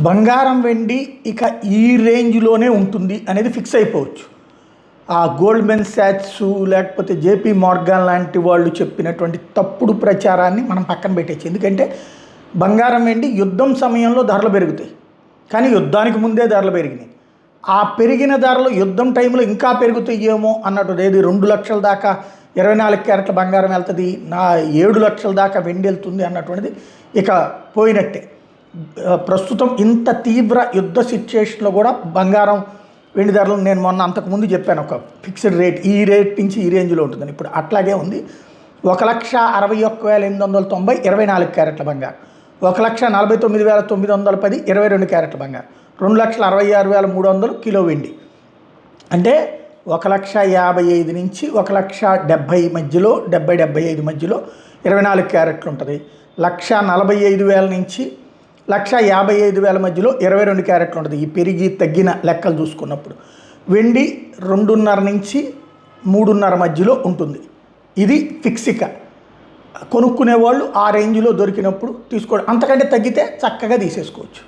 బంగారం వెండి ఇక ఈ రేంజ్లోనే ఉంటుంది అనేది ఫిక్స్ అయిపోవచ్చు. ఆ గోల్డ్మెన్ సాక్స్ లేకపోతే జేపీ మార్గాన్ లాంటి వాళ్ళు చెప్పినటువంటి తప్పుడు ప్రచారాన్ని మనం పక్కన పెట్టేచ్చు. ఎందుకంటే బంగారం వెండి యుద్ధం సమయంలో ధరలు పెరుగుతాయి, కానీ యుద్ధానికి ముందే ధరలు పెరిగినాయి. ఆ పెరిగిన ధరలు యుద్ధం టైంలో ఇంకా పెరుగుతాయేమో అన్నట్టు, ఏది 2 లక్షల దాకా 24 క్యారెట్ల బంగారం వెళ్తుంది, 7 లక్షల దాకా వెండి వెళ్తుంది అన్నటువంటిది ఇక పోయినట్టే. ప్రస్తుతం ఇంత తీవ్ర యుద్ధ సిచ్యుయేషన్లో కూడా బంగారం వెండి ధరలు నేను మొన్న అంతకుముందు చెప్పాను, ఒక ఫిక్స్డ్ రేట్, ఈ రేట్ నుంచి ఈ రేంజ్లో ఉంటుందని. ఇప్పుడు అట్లాగే ఉంది. 1,61,890 24 క్యారెట్ల బంగారం, 1,49,910 22 క్యారెట్ల బంగారం, 2,66,300 కిలో వెండి. అంటే 1,55,000 నుంచి 1,70,000 మధ్యలో, 70-75 మధ్యలో 24 క్యారెట్లు ఉంటుంది. 1,45,000 నుంచి 1,55,000 మధ్యలో 22 క్యారెట్లు ఉంటుంది. ఈ పెరిగి తగ్గిన లెక్కలు చూసుకున్నప్పుడు వెండి 2.5 నుంచి 3.5 మధ్యలో ఉంటుంది. ఇది ఫిక్సిక. కొనుక్కునే వాళ్ళు ఆ రేంజ్లో దొరికినప్పుడు తీసుకోవడం, అంతకంటే తగ్గితే చక్కగా తీసేసుకోవచ్చు.